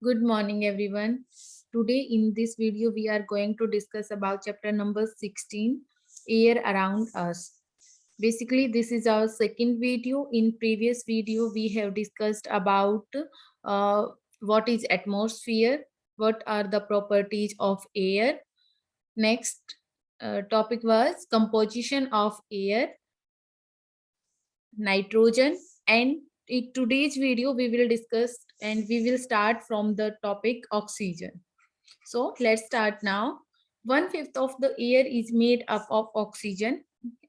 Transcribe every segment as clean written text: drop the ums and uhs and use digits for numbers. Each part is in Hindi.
Good morning, everyone. Today in this video, we are going to discuss about chapter number 16, Air Around Us. Basically, this is our second video. In previous video, we have discussed about uh, what is atmosphere, what are the properties of air. Next topic was composition of air, nitrogen, and in today's video we will discuss and we will start from the topic oxygen. So let's start now. 1/5 of the air is made up of oxygen.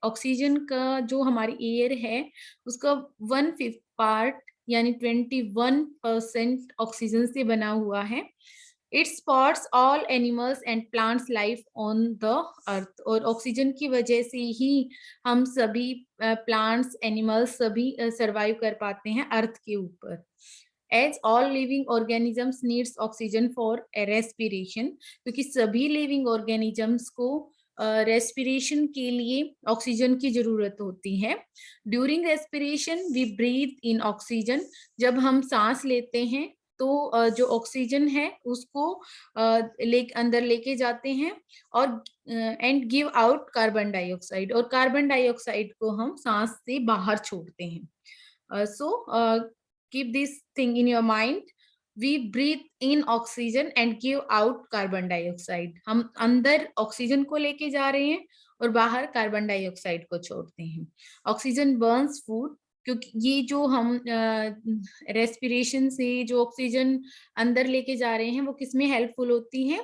Oxygen का जो हमारी एयर है उसका 1/5 पार्ट यानी 21% ऑक्सीजन से बना हुआ है. It supports all animals and plants life on the earth. और ऑक्सीजन की वजह से ही हम सभी प्लांट्स एनिमल्स सभी सरवाइव कर पाते हैं अर्थ के ऊपर. As all living organisms needs oxygen for respiration, क्योंकि सभी लिविंग ऑर्गेनिजम्स को रेस्पिरेशन के लिए ऑक्सीजन की जरूरत होती है. During respiration we breathe in oxygen. जब हम सांस लेते हैं तो जो ऑक्सीजन है उसको अंदर लेके जाते हैं और and give out carbon dioxide, और कार्बन डाइऑक्साइड को हम सांस से बाहर छोड़ते हैं. सो keep this thing in your mind. We breathe in oxygen and give out carbon dioxide. हम अंदर ऑक्सीजन को लेके जा रहे हैं और बाहर कार्बन डाइऑक्साइड को छोड़ते हैं. ऑक्सीजन बर्न्स फूड, क्योंकि ये जो हम रेस्पिरेशन से जो ऑक्सीजन अंदर लेके जा रहे हैं वो किसमें हेल्पफुल होती है.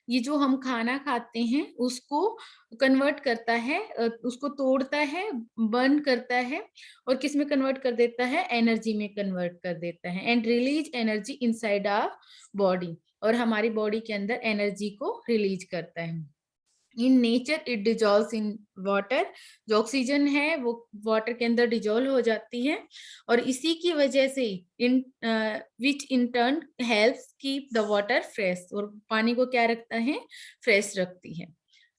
ये जो हम खाना खाते हैं उसको कन्वर्ट करता है, उसको तोड़ता है, बर्न करता है और किस में कन्वर्ट कर देता है, एनर्जी में कन्वर्ट कर देता है. And release energy inside our body, और हमारी बॉडी के अंदर एनर्जी को रिलीज करता है. In nature it dissolves in water. जो ऑक्सीजन है वो वाटर के अंदर डिजॉल्व हो जाती है और इसी की वजह से in which in turn helps keep the water fresh, और पानी को क्या रखता है, फ्रेश रखती है.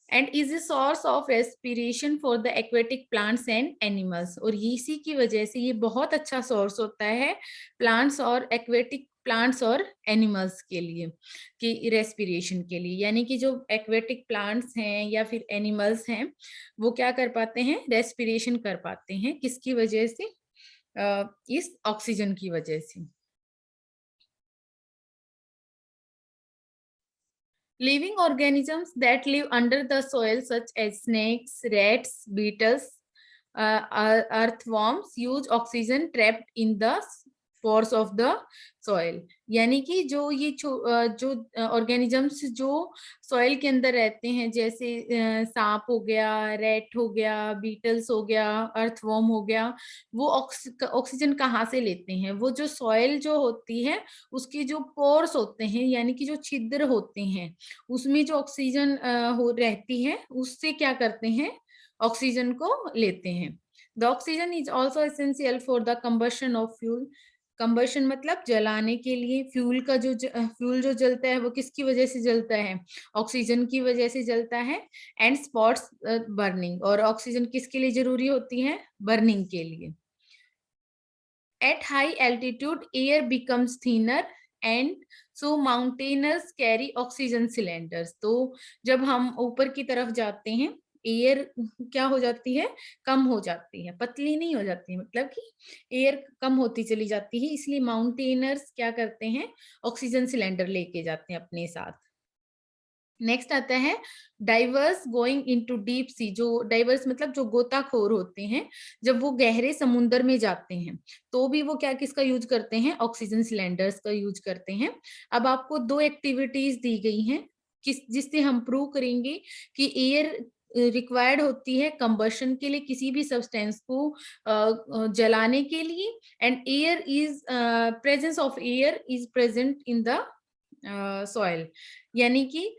And is a source of respiration for the aquatic plants and animals. और इसी की वजह से ये बहुत अच्छा सोर्स होता है प्लांट्स और एक्वेटिक प्लांट्स और एनिमल्स के लिए, कि रेस्पिरेशन के लिए. यानी कि जो एक्वेटिक प्लांट्स हैं या फिर एनिमल्स हैं वो क्या कर पाते हैं, रेस्पिरेशन कर पाते हैं. किसकी वजह से, इस ऑक्सीजन की वजह से. Living organisms that live under the soil, such as snakes, rats, beetles, earthworms, use oxygen trapped in the pores of the soil. यानी कि जो ये जो ऑर्गेनिजम्स जो सॉइल के अंदर रहते हैं, जैसे सांप हो गया, रेट हो गया, बीटल्स हो गया, अर्थवॉर्म हो गया, वो ऑक्सीजन कहाँ से लेते हैं, वो जो सॉइल जो होती है उसके जो पोर्स होते हैं यानी कि जो छिद्र होते हैं उसमें जो ऑक्सीजन हो रहती है उससे क्या करते हैं, ऑक्सीजन को लेते हैं. The oxygen is also essential for the combustion of fuel. Combustion मतलब जलाने के लिए. फ्यूल का जो फ्यूल जो जलता है वो किसकी वजह से जलता है, ऑक्सीजन की वजह से जलता है. एंड स्पॉट्स बर्निंग, और ऑक्सीजन किसके लिए जरूरी होती है, बर्निंग के लिए. At high altitude, air becomes thinner and so mountaineers carry oxygen cylinders. तो जब हम ऊपर की तरफ जाते हैं एयर क्या हो जाती है, कम हो जाती है, पतली नहीं हो जाती है, मतलब कि एयर कम होती चली जाती है. इसलिए माउंटेनर्स क्या करते हैं, ऑक्सीजन सिलेंडर लेके जाते हैं अपने साथ. नेक्स्ट आता है diverse going into deep sea. जो डाइवर्स मतलब जो गोताखोर होते हैं, जब वो गहरे समुद्र में जाते हैं तो भी वो क्या किसका यूज करते हैं, ऑक्सीजन सिलेंडर्स का यूज करते हैं. अब आपको दो एक्टिविटीज दी गई हैं जिससे हम प्रूव करेंगे कि एयर रिक्वायर्ड होती है कंबशन के लिए, किसी भी सब्सटेंस को जलाने के लिए. And air is presence of air is present in the soil. यानी कि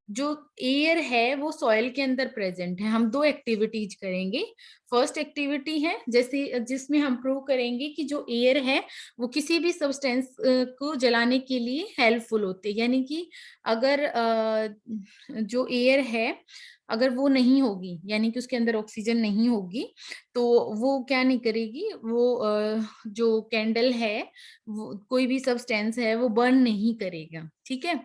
जो एयर है वो सॉइल के अंदर प्रेजेंट है. हम दो एक्टिविटीज करेंगे. फर्स्ट एक्टिविटी है जैसे जिसमें हम प्रूव करेंगे कि जो एयर है वो किसी भी सब्सटेंस को जलाने के लिए हेल्पफुल होती है। यानी कि अगर जो एयर है अगर वो नहीं होगी, यानी कि उसके अंदर ऑक्सीजन नहीं होगी, तो वो क्या नहीं करेगी, वो जो कैंडल है, वो कोई भी सब्सटेंस है वो बर्न नहीं करेगा। ठीक है।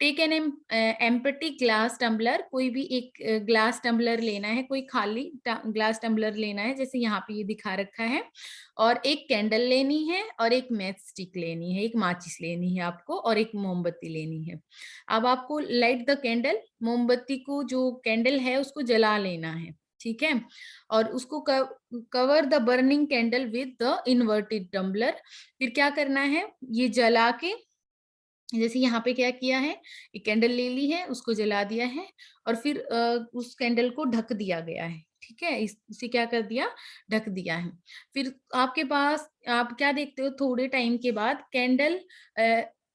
Take an empty glass tumbler, कोई भी एक ग्लास टम्बलर लेना है, कोई खाली ग्लास टम्बलर लेना है जैसे यहाँ पे ये दिखा रखा है, और एक कैंडल लेनी है और एक मैच स्टिक लेनी है, एक माचिस लेनी है आपको, और एक मोमबत्ती लेनी है। अब आपको लाइट द कैंडल, मोमबत्ती को जो कैंडल है उसको जला लेना है। ठीक है। और उसको cover the burning candle with the inverted tumbler. फिर क्या करना है, ये जला के, जैसे यहाँ पे क्या किया है, एक कैंडल ले ली है, उसको जला दिया है, और फिर उस कैंडल को ढक दिया गया है। ठीक है, इसे क्या कर दिया, ढक दिया है। फिर आपके पास आप क्या देखते हो, थोड़े टाइम के बाद कैंडल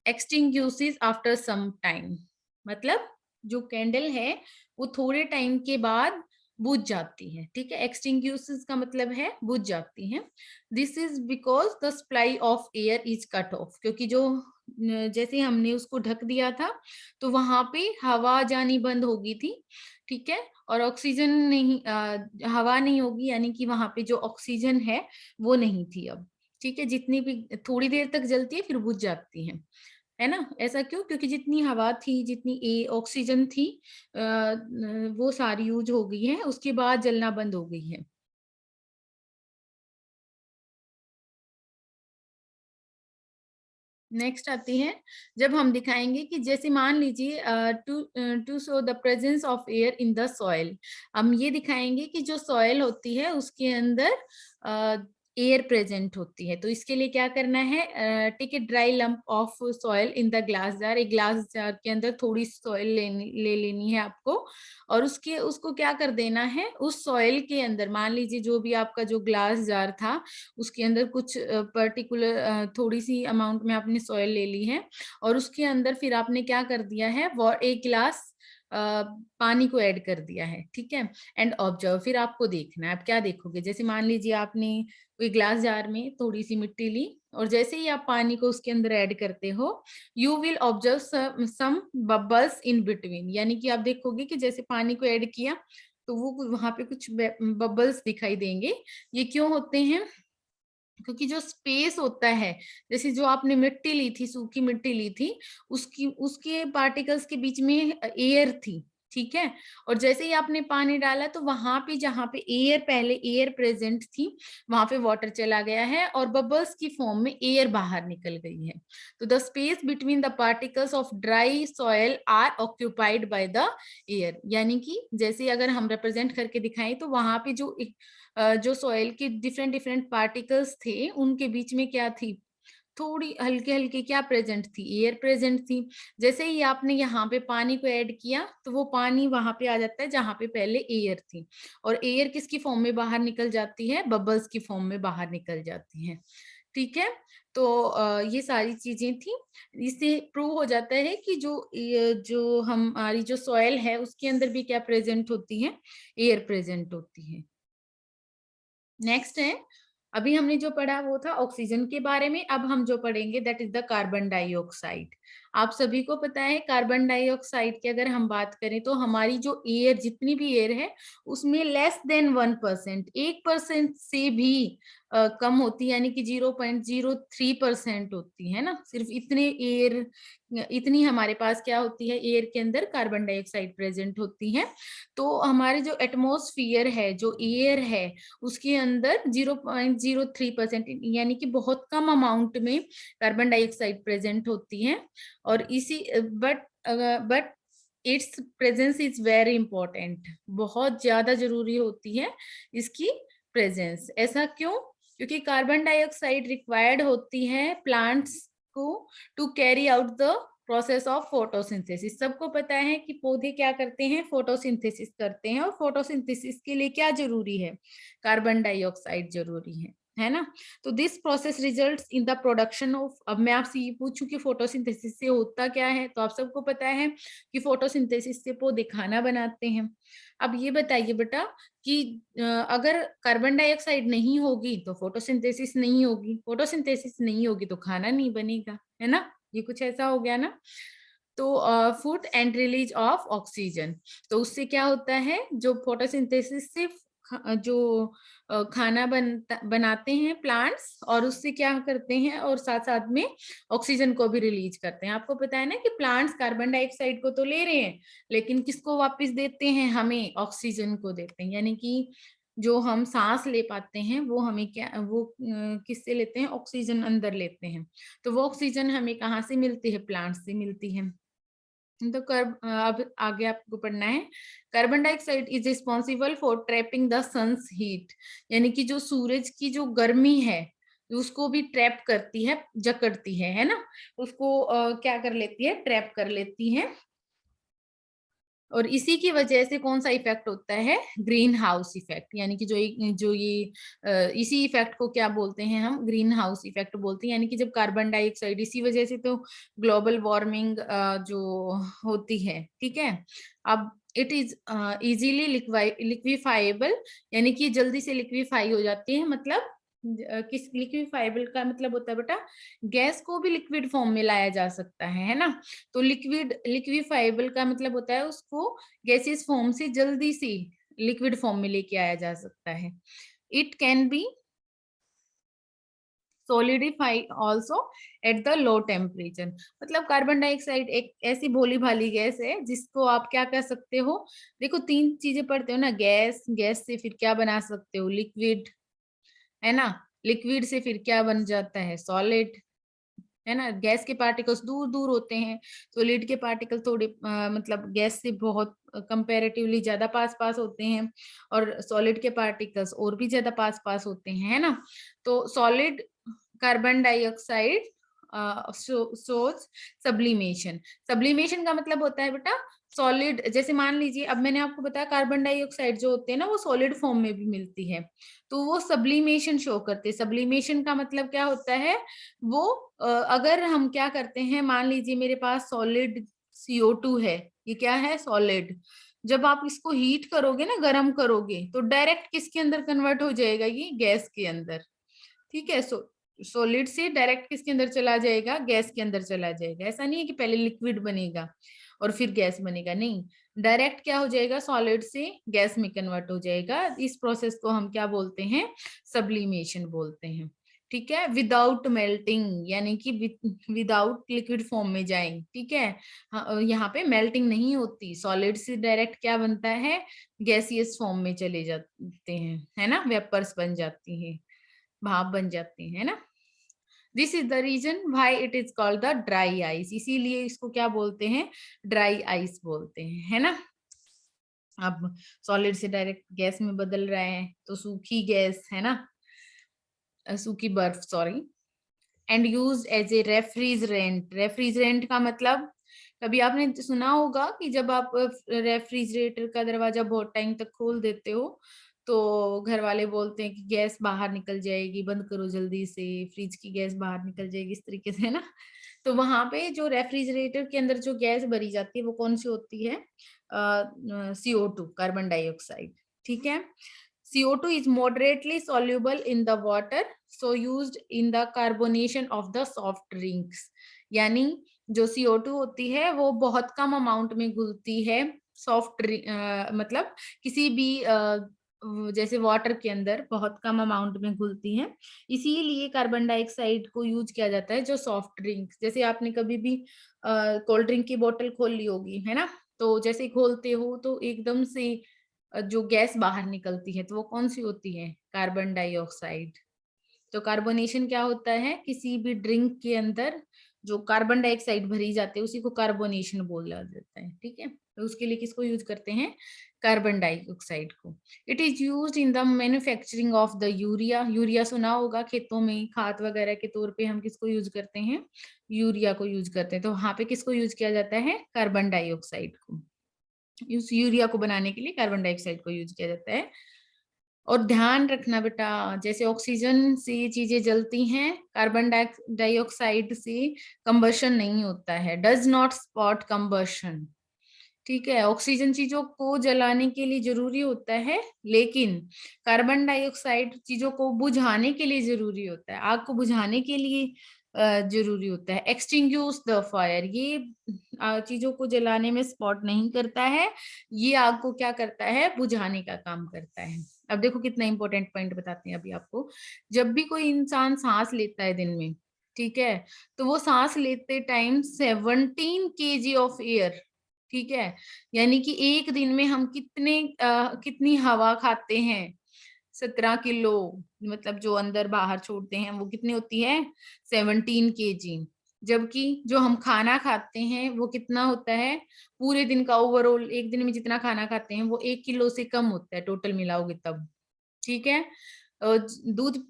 एक्सटिंग्यूशेस आफ्टर सम टाइम, मतलब जो कैंडल है वो थोड़े टाइम के बाद बुझ जाती है। ठीक है, एक्सटिंग्यूशेस का मतलब है बुझ जाती है। This is because the supply of air is cut off, क्योंकि जो जैसे हमने उसको ढक दिया था तो वहां पे हवा जानी बंद हो गई थी। ठीक है, और ऑक्सीजन नहीं, हवा नहीं होगी, यानी कि वहां पे जो ऑक्सीजन है वो नहीं थी अब। ठीक है, जितनी भी थोड़ी देर तक जलती है फिर बुझ जाती है ना। ऐसा क्यों, क्योंकि जितनी हवा थी, जितनी ऑक्सीजन थी, वो सारी यूज हो गई है, उसके बाद जलना बंद हो गई है। नेक्स्ट आती है, जब हम दिखाएंगे कि जैसे मान लीजिए to show the presence of air in the soil, हम ये दिखाएंगे कि जो सॉइल होती है उसके अंदर एयर प्रेजेंट होती है। तो इसके लिए क्या करना है, take a dry lump of soil in the glass jar, एक ग्लास जार के अंदर थोड़ी सॉइल ले लेनी है आपको, और उसको क्या कर देना है, उस सॉइल के अंदर, मान लीजिए जो भी आपका जो ग्लास जार था उसके अंदर कुछ पर्टिकुलर थोड़ी सी अमाउंट में आपने सॉइल ले ली है, और उसके अंदर फिर आपने क्या कर दिया है, वो एक गिलास पानी को ऐड कर दिया है। ठीक है, एंड ऑब्जर्व, फिर आपको देखना है, आप क्या देखोगे, जैसे मान लीजिए आपने कोई ग्लास जार में थोड़ी सी मिट्टी ली, और जैसे ही आप पानी को उसके अंदर ऐड करते हो, you will observe some bubbles in between, यानी कि आप देखोगे कि जैसे पानी को ऐड किया तो वो वहां पे कुछ बबल्स दिखाई देंगे। ये क्यों होते हैं, क्योंकि जो स्पेस होता है, जैसे जो आपने मिट्टी ली थी, सूखी मिट्टी ली थी, उसकी उसके पार्टिकल्स के बीच में एयर थी। ठीक है, और जैसे ही आपने पानी डाला तो वहां पे जहां पे एयर, पहले एयर प्रेजेंट थी, वहां पे वाटर चला गया है और बबल्स की फॉर्म में एयर बाहर निकल गई है। तो the space between the particles of dry soil are occupied by the air, यानी कि जैसे अगर हम रिप्रेजेंट करके दिखाएं तो वहां पे जो सॉइल के डिफरेंट डिफरेंट पार्टिकल्स थे उनके बीच में क्या थी, थोड़ी हल्के हल्के क्या प्रेजेंट थी, एयर प्रेजेंट थी। जैसे ही आपने यहाँ पे पानी को ऐड किया तो वो पानी वहां पे आ जाता है जहां पे पहले एयर थी, और एयर किसकी फॉर्म में बाहर निकल जाती है, बबल्स की फॉर्म में बाहर निकल जाती है। ठीक है, तो ये सारी चीजें थी। इससे प्रूव हो जाता है कि जो हमारी जो सॉइल है उसके अंदर भी क्या प्रेजेंट होती है, एयर प्रेजेंट होती है। नेक्स्ट है, अभी हमने जो पढ़ा वो था ऑक्सीजन के बारे में, अब हम जो पढ़ेंगे that is the carbon dioxide. आप सभी को पता है कार्बन डाइऑक्साइड की अगर हम बात करें तो हमारी जो एयर, जितनी भी एयर है उसमें लेस देन 1%, 1% से भी कम होती है, यानी कि 0.03% होती है ना, सिर्फ इतने एयर, इतनी हमारे पास क्या होती है, एयर के अंदर कार्बन डाइऑक्साइड प्रेजेंट होती है। तो हमारे जो एटमॉस्फेयर है, जो एयर है, उसके अंदर 0.03%, यानी कि बहुत कम अमाउंट में कार्बन डाइऑक्साइड प्रेजेंट होती है। और इसी but it's presence is very important, बहुत ज्यादा जरूरी होती है इसकी प्रेजेंस। ऐसा क्यों, क्योंकि कार्बन डाइऑक्साइड रिक्वायर्ड होती है प्लांट्स को to carry out the process of photosynthesis. सबको पता है कि पौधे क्या करते हैं, फोटोसिंथेसिस करते हैं, और फोटोसिंथेसिस के लिए क्या जरूरी है, कार्बन डाइऑक्साइड जरूरी है। है ना। तो this process results in the production of, अब मैं आपसे ये पूछूं कि फोटोसिंथेसिस से होता क्या है, तो आप सबको पता है कि फोटोसिंथेसिस से पौधे खाना बनाते हैं। अब ये बताइए बेटा कि अगर कार्बन डाइऑक्साइड नहीं होगी तो फोटोसिंथेसिस नहीं होगी, फोटोसिंथेसिस नहीं होगी तो खाना नहीं बनेगा, है ना। ये कुछ ऐसा हो गया ना। तो food and release of oxygen, तो उससे क्या होता है, जो फोटोसिंथेसिस से जो खाना बनाते हैं प्लांट्स, और उससे क्या करते हैं, और साथ साथ में ऑक्सीजन को भी रिलीज करते हैं। आपको पता है ना कि प्लांट्स कार्बन डाइऑक्साइड को तो ले रहे हैं, लेकिन किसको वापस देते हैं, हमें ऑक्सीजन को देते हैं। यानी कि जो हम सांस ले पाते हैं वो हमें क्या, वो किससे लेते हैं, ऑक्सीजन अंदर लेते हैं। तो वो ऑक्सीजन हमें कहाँ से मिलती है, प्लांट से मिलती है। तो अब आगे आपको पढ़ना है, carbon dioxide is responsible for trapping the sun's heat, यानी कि जो सूरज की जो गर्मी है उसको भी ट्रैप करती है, जकड़ती है ना। उसको क्या कर लेती है, ट्रैप कर लेती है। और इसी की वजह से कौन सा इफेक्ट होता है, ग्रीन हाउस इफेक्ट, यानी कि जो ये इसी इफेक्ट को क्या बोलते हैं, हम ग्रीन हाउस इफेक्ट बोलते हैं। यानी कि जब कार्बन डाइऑक्साइड, इसी वजह से तो ग्लोबल वार्मिंग जो होती है, ठीक है। अब इट इज इजीली लिक्विफाइबल, यानी कि जल्दी से लिक्विफाई हो जाती है। मतलब किस, लिक्विफाइबल का मतलब होता है बेटा, गैस को भी लिक्विड फॉर्म में लाया जा सकता है ना। तो लिक्विफाइबल का मतलब होता है उसको गैसियस फॉर्म से जल्दी से लिक्विड फॉर्म में लेके आया जा सकता है। It can be solidify also at the low temperature, मतलब कार्बन डाइऑक्साइड एक ऐसी भोली भाली गैस है जिसको आप क्या कर सकते हो, देखो तीन चीजें पढ़ते हो ना, गैस, गैस से फिर क्या बना सकते हो, लिक्विड, है ना। लिक्विड से फिर क्या बन जाता है, सॉलिड, है ना। गैस के पार्टिकल्स दूर दूर होते हैं, सॉलिड के पार्टिकल थोड़े मतलब गैस से बहुत कंपैरेटिवली ज्यादा पास पास होते हैं, और सॉलिड के पार्टिकल्स और भी ज्यादा पास पास होते हैं, है ना। तो सॉलिड कार्बन डाइऑक्साइड सोच सब्लिमेशन, सब्लिमेशन का मतलब होता है बेटा सॉलिड, जैसे मान लीजिए अब मैंने आपको बताया कार्बन डाइऑक्साइड जो होते हैं ना वो सॉलिड फॉर्म में भी मिलती है, तो वो सब्लिमेशन शो करते हैं। सब्लिमेशन का मतलब क्या होता है, वो अगर हम क्या करते हैं, मान लीजिए मेरे पास सॉलिड CO2 है, ये क्या है, सॉलिड। जब आप इसको हीट करोगे ना, गर्म करोगे, तो डायरेक्ट किसके अंदर कन्वर्ट हो जाएगा, ये गैस के अंदर, ठीक है। सॉलिड से डायरेक्ट किसके अंदर चला जाएगा, गैस के अंदर चला जाएगा। ऐसा नहीं है कि पहले लिक्विड बनेगा और फिर गैस बनेगा, नहीं, डायरेक्ट क्या हो जाएगा, सॉलिड से गैस में कन्वर्ट हो जाएगा। इस प्रोसेस को हम क्या बोलते हैं, सब्लिमेशन बोलते हैं, ठीक है। विदाउट मेल्टिंग, यानी कि विदाउट लिक्विड फॉर्म में जाएं, ठीक है। यहाँ पे मेल्टिंग नहीं होती, सॉलिड से डायरेक्ट क्या बनता है, गैसियस फॉर्म में चले जाते हैं, है ना, वेपर्स बन जाती हैं, भाप बन जाते हैं ना। This is the reason why it is called the dry ice, इसीलिए इसको क्या बोलते हैं, ड्राई आइस बोलते हैं, है ना। अब सॉलिड से डायरेक्ट गैस में बदल रहे हैं तो सूखी गैस, है ना, सूखी बर्फ, sorry. And use as a refrigerant, refrigerant का मतलब, कभी आपने सुना होगा कि जब आप रेफ्रिजरेटर का दरवाजा बहुत टाइम तक खोल देते हो तो घर वाले बोलते हैं कि गैस बाहर निकल जाएगी, बंद करो जल्दी से, फ्रिज की गैस बाहर निकल जाएगी, इस तरीके से, है ना। तो वहां पे जो रेफ्रिजरेटर के अंदर जो गैस भरी जाती है वो कौन सी होती है, CO2, कार्बन डाइऑक्साइड, ठीक है। CO2 is moderately soluble in the water, so used in the carbonation of the soft drinks. यानी जो CO2 होती है वो बहुत कम अमाउंट में घुलती है सॉफ्ट मतलब किसी भी जैसे वाटर के अंदर बहुत कम अमाउंट में घुलती है, इसीलिए कार्बन डाइऑक्साइड को यूज किया जाता है जो सॉफ्ट ड्रिंक, जैसे आपने कभी भी कोल्ड ड्रिंक की बोतल खोल ली होगी, है ना, तो जैसे खोलते हो तो एकदम से जो गैस बाहर निकलती है तो वो कौन सी होती है, कार्बन डाइऑक्साइड। तो कार्बोनेशन क्या होता है, किसी भी ड्रिंक के अंदर जो कार्बन डाइऑक्साइड भरी जाती है उसी को कार्बोनेशन बोला जाता है, ठीक है। तो उसके लिए किसको यूज करते हैं, कार्बन डाइऑक्साइड को। It is used in the manufacturing of the urea, urea सुना होगा, खेतों में खाद वगैरह के तौर पे हम किसको यूज करते हैं, यूरिया को यूज करते हैं। तो वहां पे किसको यूज किया जाता है, कार्बन डाइऑक्साइड को, उस यूरिया को बनाने के लिए कार्बन डाइऑक्साइड को यूज किया जाता है। और ध्यान रखना बेटा, जैसे ऑक्सीजन से ये चीजें जलती हैं, कार्बन डाइऑक्साइड से कंबशन नहीं होता है, डज नॉट स्पॉट कंबशन। ठीक है, ऑक्सीजन चीजों को जलाने के लिए जरूरी होता है, लेकिन कार्बन डाइऑक्साइड चीजों को बुझाने के लिए जरूरी होता है, आग को बुझाने के लिए जरूरी होता है। एक्सटिंग्विश द फायर, ये चीजों को जलाने में स्पॉट नहीं करता है, ये आग को क्या करता है, बुझाने का काम करता है। अब देखो कितना इंपॉर्टेंट पॉइंट बताते हैं अभी आपको। जब भी कोई इंसान सांस लेता है दिन में, ठीक है, तो वो सांस लेते टाइम 17 kg ऑफ एयर, ठीक है, यानी कि एक दिन में हम कितनी हवा खाते हैं, 17 किलो, मतलब जो अंदर बाहर छोड़ते हैं वो कितनी होती है, 17 kg। जबकि जो हम खाना खाते हैं वो कितना होता है, पूरे दिन का ओवरऑल एक दिन में जितना खाना खाते हैं वो 1 किलो से कम होता है टोटल मिलाओगे तब। ठीक है, दूध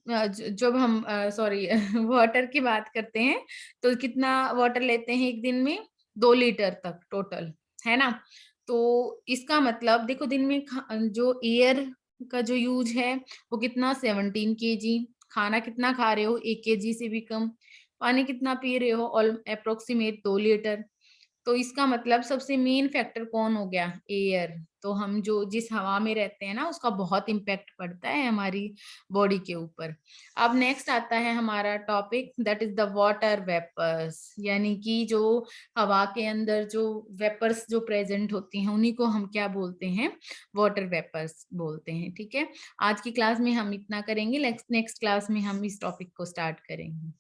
जब हम सॉरी वाटर की बात करते हैं तो कितना वाटर लेते हैं एक दिन में, 2 लीटर तक टोटल, है ना। तो इसका मतलब देखो दिन में जो एयर का जो यूज है वो कितना, 17 kg। खाना कितना खा रहे हो, 1 kg से भी कम। पानी कितना पी रहे हो, ऑल अप्रोक्सीमेट 2 लीटर। तो इसका मतलब सबसे मेन फैक्टर कौन हो गया, एयर। तो हम जो जिस हवा में रहते हैं ना उसका बहुत इम्पैक्ट पड़ता है हमारी बॉडी के ऊपर। अब नेक्स्ट आता है हमारा topic, that is the water vapours, यानी कि जो हवा के अंदर जो वेपर्स जो प्रेजेंट होती हैं उन्हीं को हम क्या बोलते हैं, वाटर वेपर्स बोलते हैं। ठीक है, आज की क्लास में हम इतना करेंगे, नेक्स्ट क्लास में हम इस टॉपिक को स्टार्ट करेंगे।